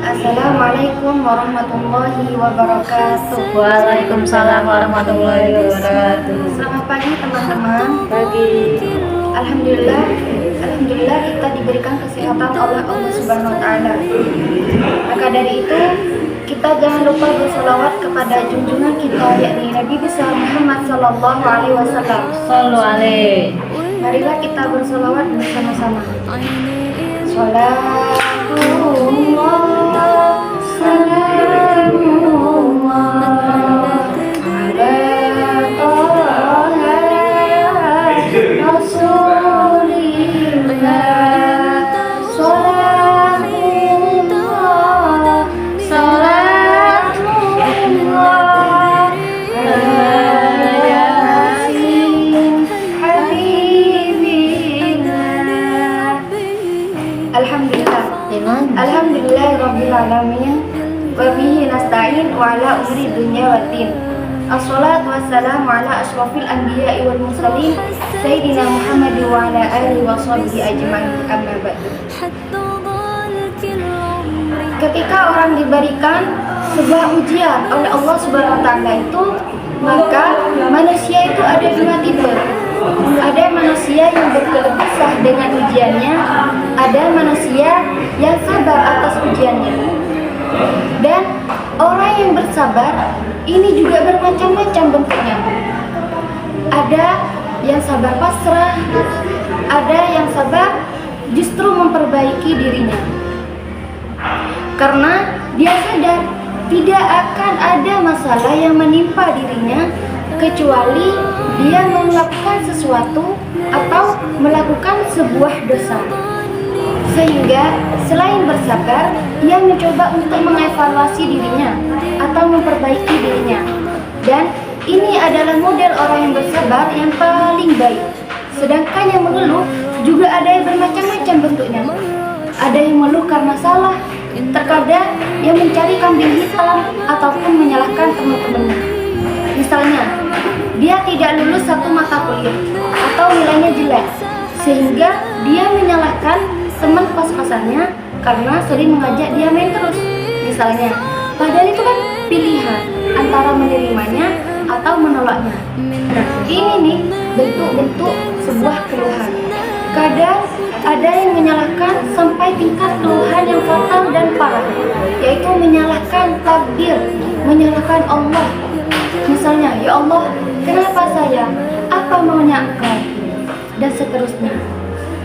Assalamualaikum warahmatullahi wabarakatuh. Waalaikumsalam warahmatullahi wabarakatuh. Selamat pagi teman-teman. Pagi. Alhamdulillah kita diberikan kesehatan oleh Allah Subhanahu wa taala. Maka dari itu, kita jangan lupa berselawat kepada junjungan kita, yakni Nabi besar Muhammad sallallahu alaihi wasallam. Sallu alaihi. Marilah kita berselawat bersama-sama. Salatullah salamullah ala Taha Rasulillah. Salatullah salamullah ala Yasin Habibillah. Alhamdulillah Rabbil Alamin wa bihi nasta'in wa ala umri dunya wa din. Assalatu wassalamu ala asyrafil anbiya'i wal mursalin Sayyidina Muhammad wa ala alihi wa sahbihi ajma'in, amma ba'du. Ketika orang diberikan sebuah ujian oleh Allah Subhanahu wa taala itu, maka manusia itu ada dua tipe. Ada manusia yang berkeluh kesah dengan ujiannya, ada manusia yang sabar atas ujiannya. Dan orang yang bersabar ini juga bermacam-macam bentuknya. Ada yang sabar pasrah, ada yang sabar justru memperbaiki dirinya. Karena dia sadar tidak akan ada masalah yang menimpa dirinya kecuali dia melakukan sesuatu atau melakukan sebuah dosa. Sehingga selain bersabar, ia mencoba untuk mengevaluasi dirinya atau memperbaiki dirinya. Dan ini adalah model orang yang bersabar yang paling baik. Sedangkan yang mengeluh juga ada yang bermacam-macam bentuknya. Ada yang mengeluh karena salah, terkadang yang mencari kambing hitam ataupun menyalahkan teman-temannya. Misalnya, dia tidak lulus satu mata kuliah atau nilainya jelek, sehingga dia menyalahkan teman kos-kosannya karena sering mengajak dia main terus. Misalnya, padahal itu kan pilihan antara menerimanya atau menolaknya. Nah, ini nih bentuk-bentuk sebuah keluhan. Kadang ada yang menyalahkan sampai tingkat keluhan yang fatal dan parah, yaitu menyalahkan takdir, menyalahkan Allah. Misalnya, ya Allah, kenapa saya? Apa maunya Engkau? Dan seterusnya.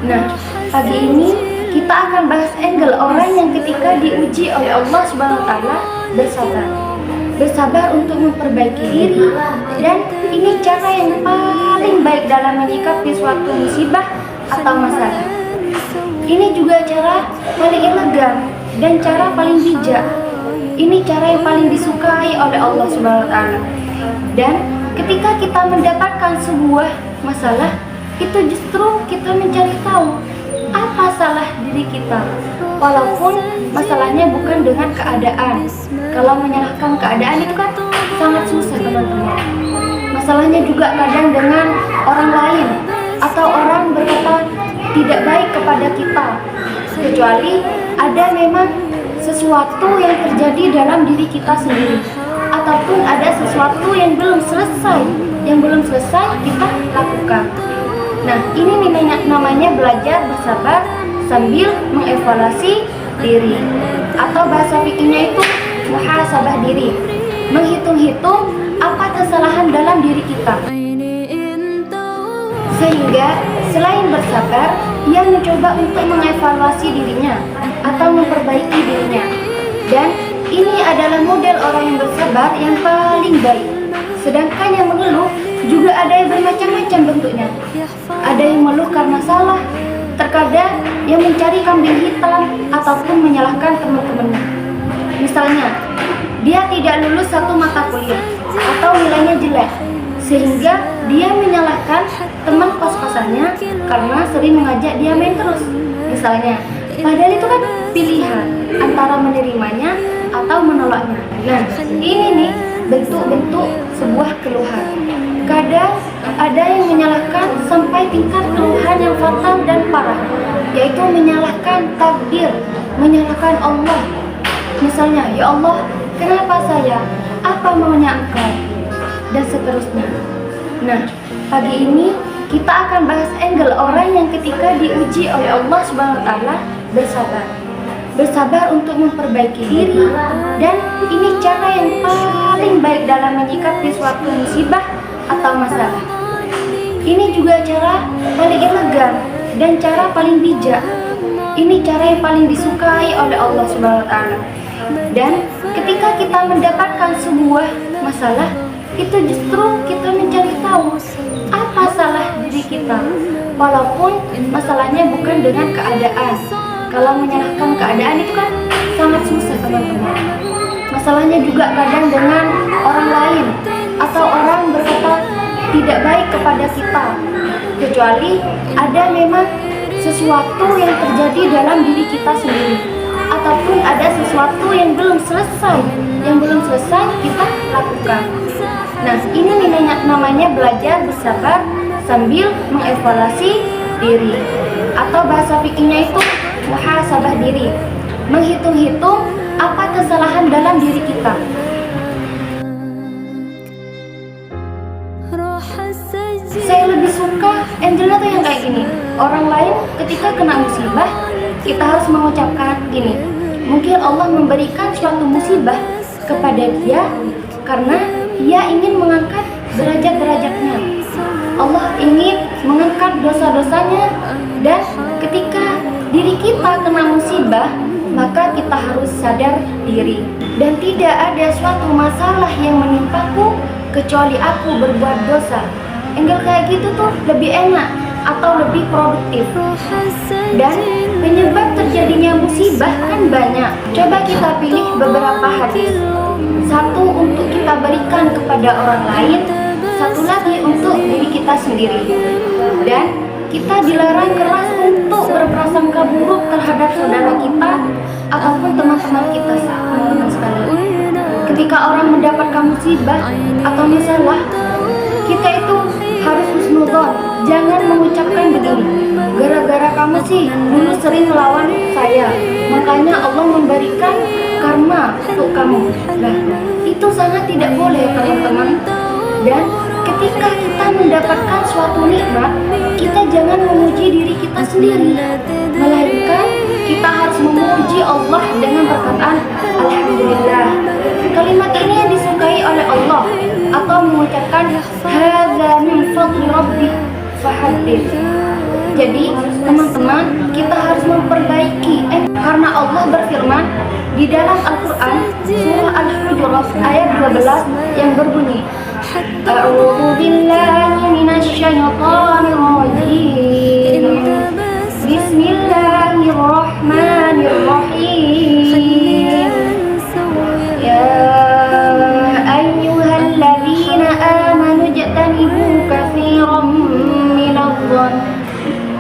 Nah, pagi ini kita akan bahas angle orang yang ketika diuji oleh Allah Subhanahu wa taala bersabar. Bersabar untuk memperbaiki diri, dan ini cara yang paling baik dalam menyikapi suatu musibah atau masalah. Ini juga cara paling elegan dan cara paling bijak. Ini cara yang paling disukai oleh Allah Subhanahu wa taala. Dan ketika kita mendapatkan sebuah masalah, itu justru kita mencari tahu apa salah diri kita. Walaupun masalahnya bukan dengan keadaan. Kalau menyalahkan keadaan itu kan sangat susah, teman-teman. Masalahnya juga kadang dengan orang lain atau orang berkata tidak baik kepada kita. Kecuali ada memang sesuatu yang terjadi dalam diri kita sendiri, ataupun ada sesuatu yang belum selesai kita lakukan. Nah, ini namanya belajar bersabar sambil mengevaluasi diri, atau bahasa fikihnya itu muhasabah diri, menghitung-hitung apa kesalahan dalam diri kita. Sehingga selain bersabar, ia mencoba untuk mengevaluasi dirinya atau memperbaiki dirinya. Dan ini adalah model orang yang bersabar yang paling baik. Sedangkan yang mengeluh juga ada yang bermacam-macam bentuknya. Ada yang mengeluh karena salah, terkadang yang mencari kambing hitam ataupun menyalahkan teman-temannya. Misalnya, dia tidak lulus satu mata kuliah atau nilainya jelek, sehingga dia menyalahkan teman kos-kosannya karena sering mengajak dia main terus. Misalnya, padahal itu kan pilihan antara menerimanya atau menolaknya. Nah, ini nih bentuk-bentuk sebuah keluhan. Kadang ada yang menyalahkan sampai tingkat keluhan yang fatal dan parah, yaitu menyalahkan takdir, menyalahkan Allah. Misalnya, ya Allah, kenapa saya? Apa maunya Engkau? Dan seterusnya. Nah, pagi ini kita akan bahas angle orang yang ketika diuji oleh Allah Subhanahu wa taala bersabar. Bersabar untuk memperbaiki diri, dan ini cara yang paling baik dalam menyikapi suatu musibah atau masalah. Ini juga cara paling elegan dan cara paling bijak. Ini cara yang paling disukai oleh Allah Subhanahu wa taala. Dan ketika kita mendapatkan sebuah masalah, itu justru kita mencari tahu apa salah diri kita, walaupun masalahnya bukan dengan keadaan. Kalau menyalahkan keadaan itu kan sangat susah, teman-teman. Masalahnya juga kadang dengan orang lain, atau orang berkata tidak baik kepada kita, kecuali ada memang sesuatu yang terjadi dalam diri kita sendiri, ataupun ada sesuatu yang belum selesai kita lakukan. Nah, ini namanya belajar bersabar sambil mengevaluasi diri, atau bahasa fikihnya itu muhasabah diri, menghitung-hitung apa kesalahan dalam diri kita. Saya lebih suka angelnya tuh yang kayak gini. Orang lain ketika kena musibah, kita harus mengucapkan gini, mungkin Allah memberikan suatu musibah kepada dia karena dia ingin mengangkat derajat-derajatnya. Allah ingin mengangkat dosa-dosanya, dan ketika diri kita kena musibah, maka kita harus sadar diri. Dan tidak ada suatu masalah yang menimpaku kecuali aku berbuat dosa. Enggak kayak gitu tuh lebih enak atau lebih produktif. Dan penyebab terjadinya musibah kan banyak. Coba kita pilih beberapa hadis. Satu untuk kita berikan kepada orang lain, satu lagi untuk diri kita sendiri. Dan kita dilarang keras untuk berprasangka buruk terhadap saudara kita ataupun teman-teman kita, teman-teman sekalian. Ketika orang mendapatkan musibah atau masalah, kita itu harus husnudzon. Jangan mengucapkan begini, gara-gara kamu sih dulu sering melawan saya, makanya Allah memberikan karma untuk kamu. Nah, itu sangat tidak boleh, teman-teman. Dan ketika kita mendapatkan suatu nikmat, kita jangan memuji diri kita sendiri, melainkan kita harus memuji Allah dengan perkataan Alhamdulillah. Kalimat ini yang disukai oleh Allah, atau mengucapkan hadza min fadli rabbik fahaddits. Jadi teman-teman, kita harus memperbaiki karena Allah berfirman di dalam Al-Quran surah Al-Hujurat ayat 12 yang berbunyi, A'udzu billahi minasy syaithanir rajim. Bismillahirrahmanirrahim. Ya ayyuhalladzina amanu ijtanibu katsiran minadh-dhann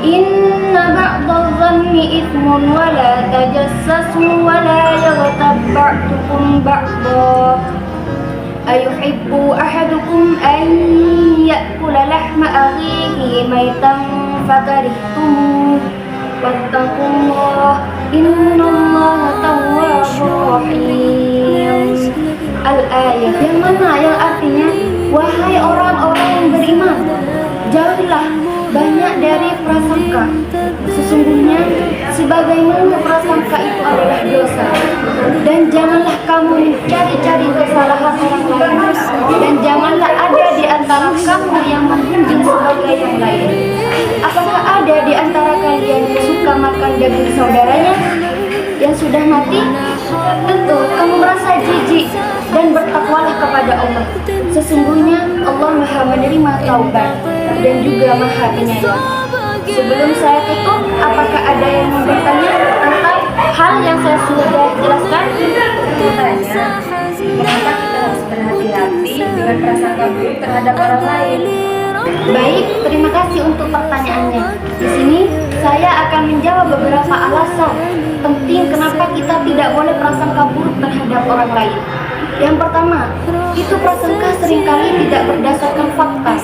inna ba'dadh-dhanni itsmun wa la tajassasu wa la yaghtab ba'dukum ba'dha ayuhibbu ahadukum an ya'kula lahma akhihi maytan fakarihtumuh wattaqullah innallaha tawwabur rahim. Al-ayat yang mana yang artinya, wahai orang-orang yang beriman, jauhilah banyak dari prasangka. Sesungguhnya sebagaimana prasangka itu adalah dosa. Dan janganlah kamu mencari-cari kesalahan orang lain, dan janganlah ada di antara kamu yang menjunjung sebagai yang lain. Apakah ada di antara kalian yang suka makan daging saudaranya yang sudah mati? Tentu kamu merasa jijik, dan bertakwalah kepada Allah. Sesungguhnya Allah Maha menerima taubat dan juga Maha penyayang. Sebelum saya tutup, apakah ada yang mau bertanya tentang hal yang saya sudah jelaskan? Bertanya, kenapa kita harus berhati-hati dengan prasangka buruk terhadap orang lain? Baik, terima kasih untuk pertanyaannya. Di sini saya akan menjawab beberapa alasan penting kenapa kita tidak boleh prasangka buruk terhadap orang lain. Yang pertama, itu prasangka seringkali tidak berdasarkan fakta.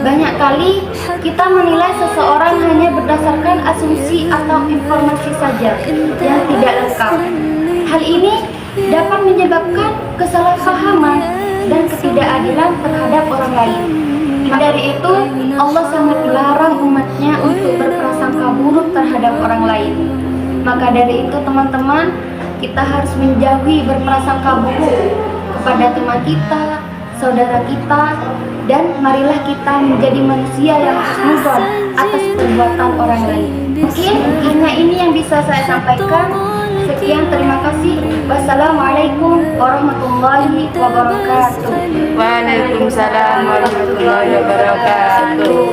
Banyak kali kita menilai seseorang hanya berdasarkan asumsi atau informasi saja yang tidak lengkap. Hal ini dapat menyebabkan kesalahpahaman dan ketidakadilan terhadap orang lain. Dari itu, Allah sangat melarang umatnya untuk berprasangka buruk terhadap orang lain. Maka dari itu teman-teman, kita harus menjauhi berprasangka buruk kepada teman kita, saudara kita, dan marilah kita menjadi manusia yang husnuzon atas perbuatan orang lain. Mungkin hanya ini yang bisa saya sampaikan. Sekian, terima kasih. Wassalamualaikum warahmatullahi wabarakatuh. Waalaikumsalam warahmatullahi wabarakatuh.